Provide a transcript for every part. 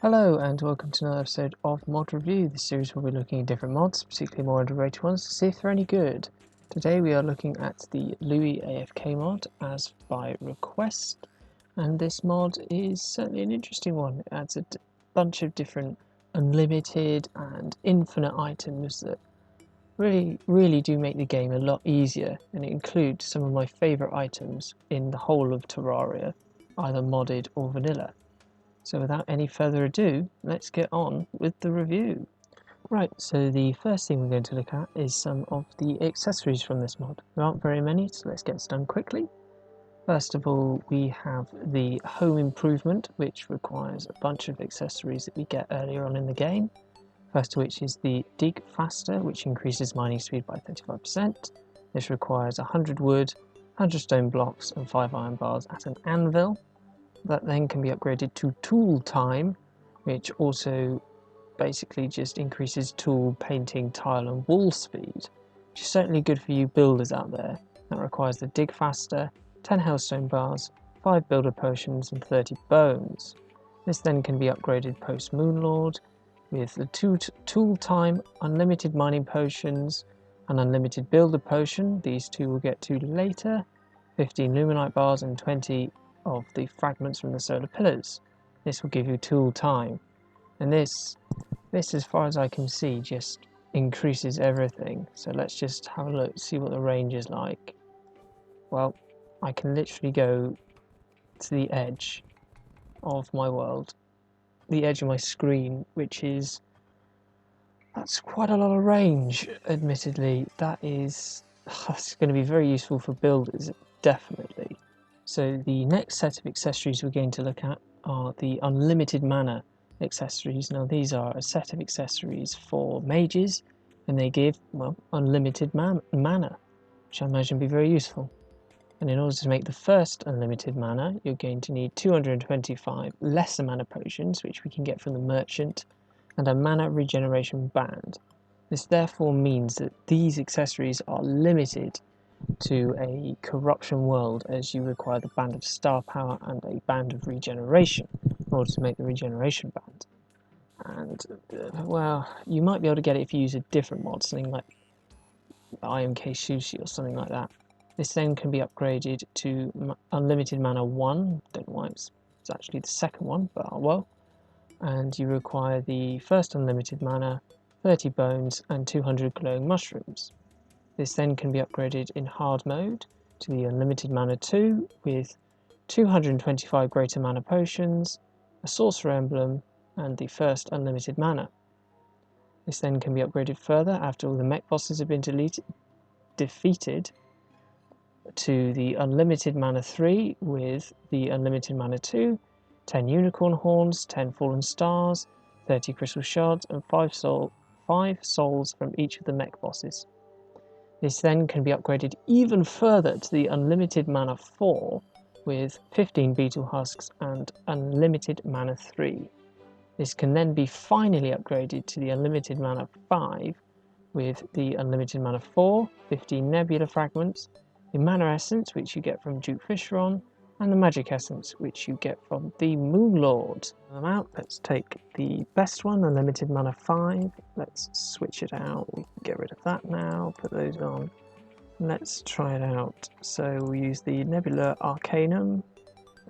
Hello and welcome to another episode of Mod Review. This series will be looking at different mods, particularly more underrated ones, to see if they're any good. Today we are looking at the Luiafk mod as by request, and this mod is certainly an interesting one. It adds a bunch of different unlimited and infinite items that really do make the game a lot easier, and it includes some of my favourite items in the whole of Terraria, either modded or vanilla. So without any further ado, let's get on with the review. Right, so the first thing we're going to look at is some of the accessories from this mod. There aren't very many, so let's get this done quickly. First of all, we have the home improvement, which requires a bunch of accessories that we get earlier on in the game. First of which is the dig faster, which increases mining speed by 35%. This requires 100 wood, 100 stone blocks and 5 iron bars at an anvil. That then can be upgraded to tool time, which also basically just increases tool, painting, tile and wall speed, which is certainly good for you builders out there. That requires the dig faster, 10 hellstone bars, 5 builder potions and 30 bones. This then can be upgraded post Moonlord with the tool time, unlimited mining potions, an unlimited builder potion. These two we'll get to later, 15 luminite bars and 20 of the fragments from the solar pillars. This will give you tool time, and this as far as I can see just increases everything. So let's just have a look, see what the range is like. Well, I can literally go to the edge of my world, the edge of my screen, that's quite a lot of range. Admittedly, that's going to be very useful for builders, definitely. So the next set of accessories we're going to look at are the unlimited mana accessories. Now these are a set of accessories for mages, and they give, well, unlimited mana, which I imagine will be very useful. And in order to make the first unlimited mana, you're going to need 225 lesser mana potions, which we can get from the merchant, and a mana regeneration band. This therefore means that these accessories are limited to a corruption world, as you require the band of star power and a band of regeneration in order to make the regeneration band. And well, you might be able to get it if you use a different mod, something like IMK Sushi or something like that. This then can be upgraded to unlimited mana 1. Don't know why it's actually the second one, but well. And you require the first unlimited mana, 30 bones and 200 glowing mushrooms. This then can be upgraded in hard mode to the unlimited mana 2 with 225 greater mana potions, a sorcerer emblem and the first unlimited mana. This then can be upgraded further after all the mech bosses have been defeated to the unlimited mana 3 with the unlimited mana 2, 10 unicorn horns, 10 fallen stars, 30 crystal shards and 5 souls from each of the mech bosses. This then can be upgraded even further to the unlimited mana 4 with 15 beetle husks and unlimited mana 3. This can then be finally upgraded to the unlimited mana 5 with the unlimited mana 4, 15 nebula fragments, the mana essence which you get from Duke Fisheron, and the magic essence which you get from the Moonlord. Let's take the best one, unlimited mana 5. Let's switch it out. We can get rid of that now, put those on. Let's try it out. So we'll use the Nebula Arcanum,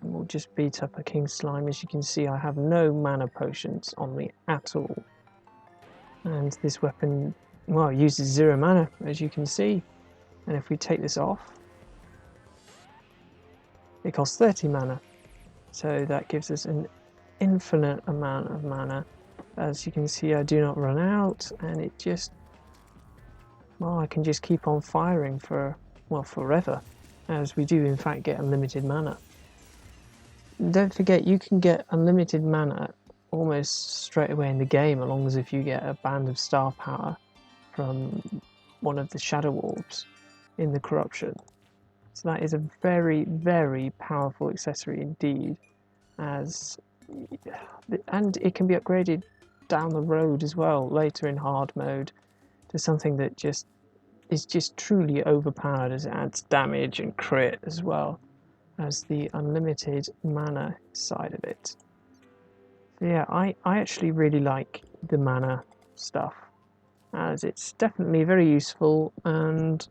and we'll just beat up a King Slime. As you can see, I have no mana potions on me at all. And this weapon, well, uses 0 mana, as you can see. And if we take this off, it costs 30 mana, so that gives us an infinite amount of mana. As you can see, I do not run out, and it just, well, I can just keep on firing for, well, forever, as we do in fact get unlimited mana. Don't forget, you can get unlimited mana almost straight away in the game, as long as if you get a band of star power from one of the shadow orbs in the corruption. So that is a very, very powerful accessory indeed, and it can be upgraded down the road as well, later in hard mode, to something that is just truly overpowered, as it adds damage and crit as well as the unlimited mana side of it. Yeah, I actually really like the mana stuff, as it's definitely very useful and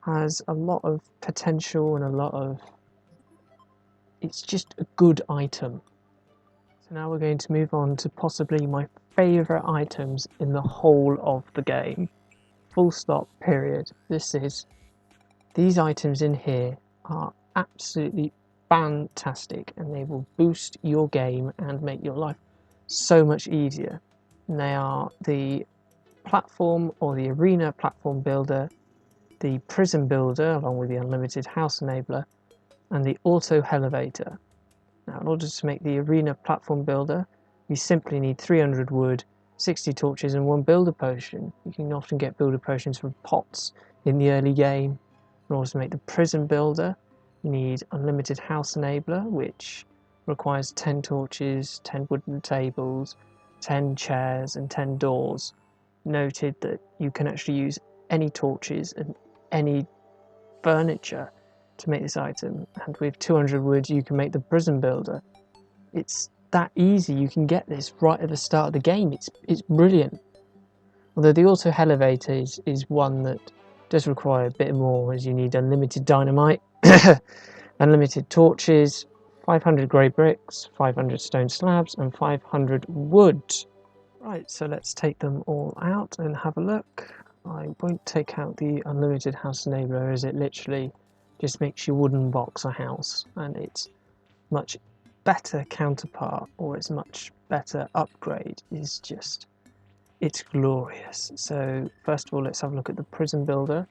has a lot of potential and a lot of... it's just a good item. So now we're going to move on to possibly my favourite items in the whole of the game. Full stop, period. These items in here are absolutely fantastic, and they will boost your game and make your life so much easier. And they are the platform or the arena platform builder, the prison builder along with the unlimited house enabler, and the auto elevator. Now, in order to make the arena platform builder, you simply need 300 wood, 60 torches and 1 builder potion. You can often get builder potions from pots in the early game. In order to make the prison builder, you need unlimited house enabler, which requires 10 torches, 10 wooden tables, 10 chairs and 10 doors. Noted that you can actually use any torches and any furniture to make this item, and with 200 wood you can make the prison builder. It's that easy. You can get this right at the start of the game. It's brilliant. Although the auto elevator is one that does require a bit more, as you need unlimited dynamite, unlimited torches, 500 grey bricks, 500 stone slabs and 500 wood. Right, so let's take them all out and have a look. I won't take out the unlimited house enabler, as it literally just makes your wooden box a house, and its much better counterpart, or its much better upgrade, is just... it's glorious. So first of all, let's have a look at the prison builder.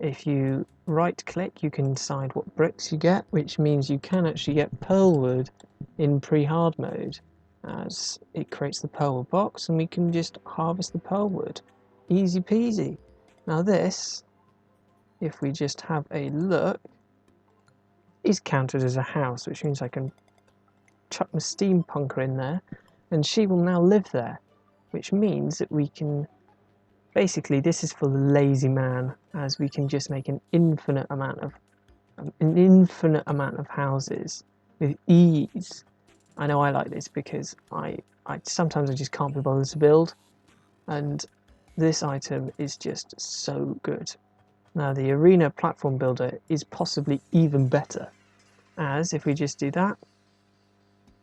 If you right click, you can decide what bricks you get, which means you can actually get pearlwood in pre-hard mode, as it creates the pearlwood box and we can just harvest the pearlwood. Easy peasy. Now this, if we just have a look, is counted as a house, which means I can chuck my steampunker in there and she will now live there, which means that we can... basically this is for the lazy man, as we can just make an infinite amount of houses with ease. I know I like this because I sometimes I just can't be bothered to build, and this item is just so good. Now the arena platform builder is possibly even better, as if we just do that,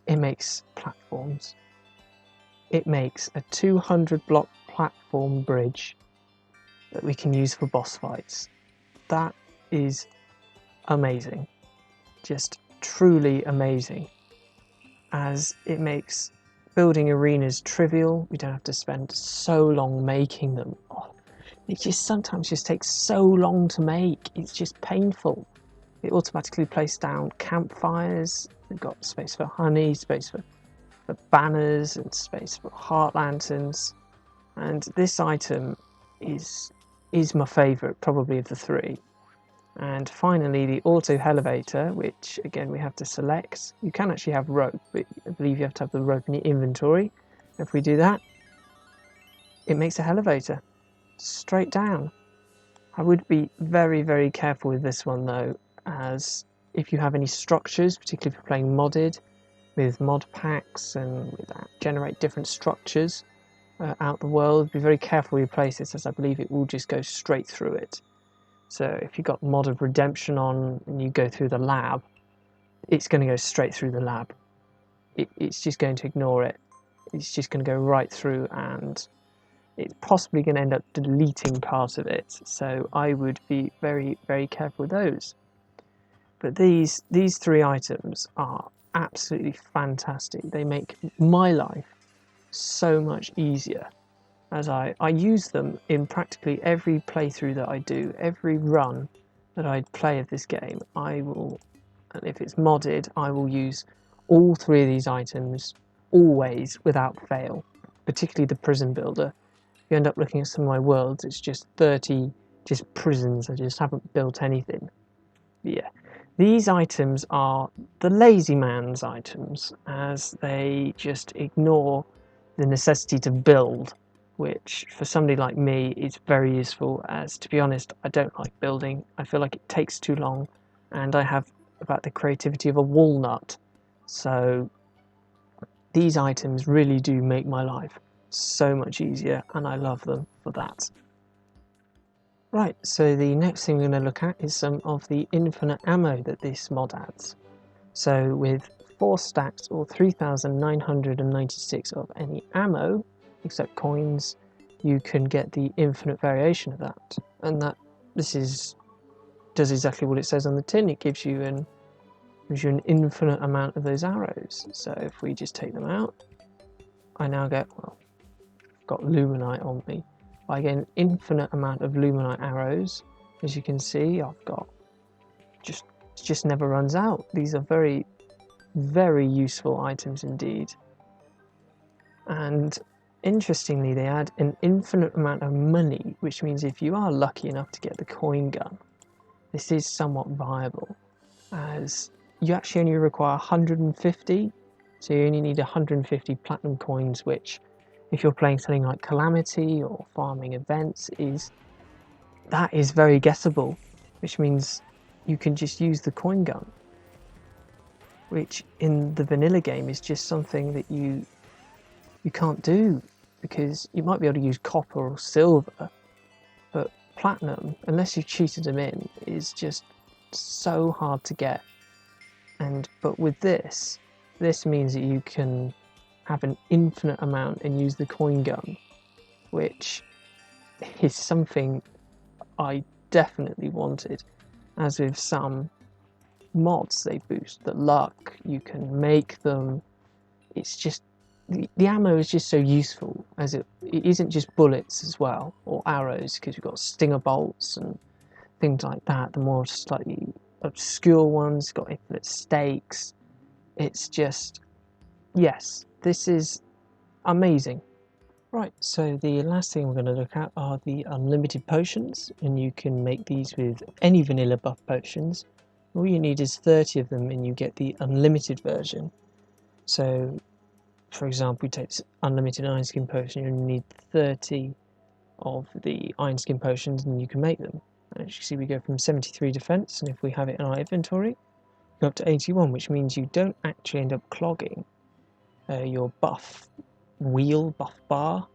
it makes platforms. It makes a 200 block platform bridge that we can use for boss fights. That is amazing, just truly amazing, as it makes building arenas trivial. We don't have to spend so long making them. It just sometimes just takes so long to make, it's just painful. It automatically places down campfires. We've got space for honey, space for banners and space for heart lanterns, and this item is my favourite probably of the three. And finally the auto elevator, which again we have to select. You can actually have rope, but I believe you have to have the rope in your inventory. If we do that, it makes a elevator straight down. I would be very, very careful with this one though, as if you have any structures, particularly if you're playing modded, with mod packs and with that generate different structures out the world, be very careful where you place this, as I believe it will just go straight through it. So if you've got Mod of Redemption on and you go through the lab, it's going to go straight through the lab. It's just going to ignore it. It's just going to go right through, and it's possibly going to end up deleting part of it. So I would be very, very careful with those. But these three items are absolutely fantastic. They make my life so much easier, as I use them in practically every playthrough that I do. Every run that I play of this game, I will, and if it's modded, I will use all three of these items always without fail, particularly the prison builder. If you end up looking at some of my worlds, it's just 30 just prisons. I just haven't built anything. But yeah, these items are the lazy man's items, as they just ignore the necessity to build, which for somebody like me is very useful, as to be honest, I don't like building. I feel like it takes too long, and I have about the creativity of a walnut. So these items really do make my life so much easier, and I love them for that. Right, so the next thing we're going to look at is some of the infinite ammo that this mod adds. So with 4 stacks or 3,996 of any ammo, except coins, you can get the infinite variation of that. And does exactly what it says on the tin. It gives you an infinite amount of those arrows. So if we just take them out, I now get, well, I've got luminite on me. I get an infinite amount of luminite arrows. As you can see, I've got it just never runs out. These are very, very useful items indeed. And interestingly, they add an infinite amount of money, which means if you are lucky enough to get the coin gun, this is somewhat viable, as you actually only require 150, so you only need 150 platinum coins, which if you're playing something like Calamity or farming events is very gettable, which means you can just use the coin gun, which in the vanilla game is just something that you can't do, because you might be able to use copper or silver, but platinum, unless you've cheated them in, is just so hard to get. But with this means that you can have an infinite amount and use the coin gun, which is something I definitely wanted. As with some mods, they boost the luck, you can make them. It's just the ammo is just so useful, as it isn't just bullets as well, or arrows, because you've got stinger bolts and things like that. The more slightly obscure ones got infinite stakes. It's just, yes, this is amazing. Right, so the last thing we're going to look at are the unlimited potions, and you can make these with any vanilla buff potions. All you need is 30 of them and you get the unlimited version. So for example, you take this unlimited iron skin potion, you only need 30 of the iron skin potions and you can make them. And as you see, we go from 73 defense, and if we have it in our inventory, go up to 81, which means you don't actually end up clogging your buff bar,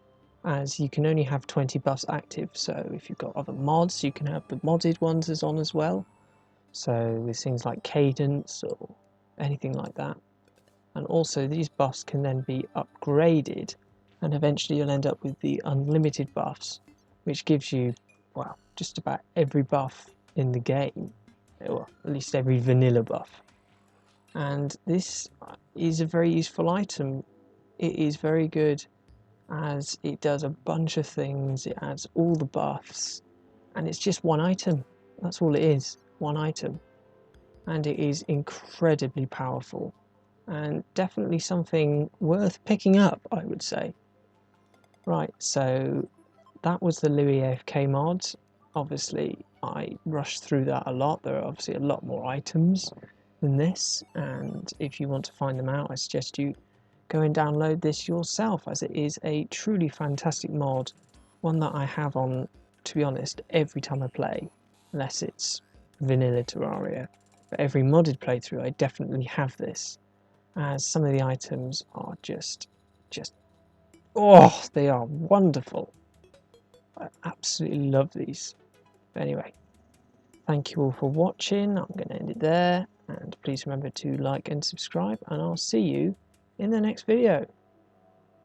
as you can only have 20 buffs active. So if you've got other mods, you can have the modded ones as well. So with things like cadence or anything like that. And also these buffs can then be upgraded, and eventually you'll end up with the unlimited buffs, which gives you, well, just about every buff in the game, or at least every vanilla buff. And this is a very useful item. It is very good, as it does a bunch of things. It adds all the buffs, and it's just one item. That's all it is, one item. And it is incredibly powerful, and definitely something worth picking up, I would say. Right, so that was the Luiafk mod. Obviously, I rushed through that a lot. There are obviously a lot more items than this, and if you want to find them out, I suggest you go and download this yourself, as it is a truly fantastic mod, one that I have on, to be honest, every time I play, unless it's vanilla Terraria. But every modded playthrough, I definitely have this, as some of the items are just, oh, they are wonderful. I absolutely love these. But anyway, thank you all for watching. I'm going to end it there, and please remember to like and subscribe, and I'll see you in the next video.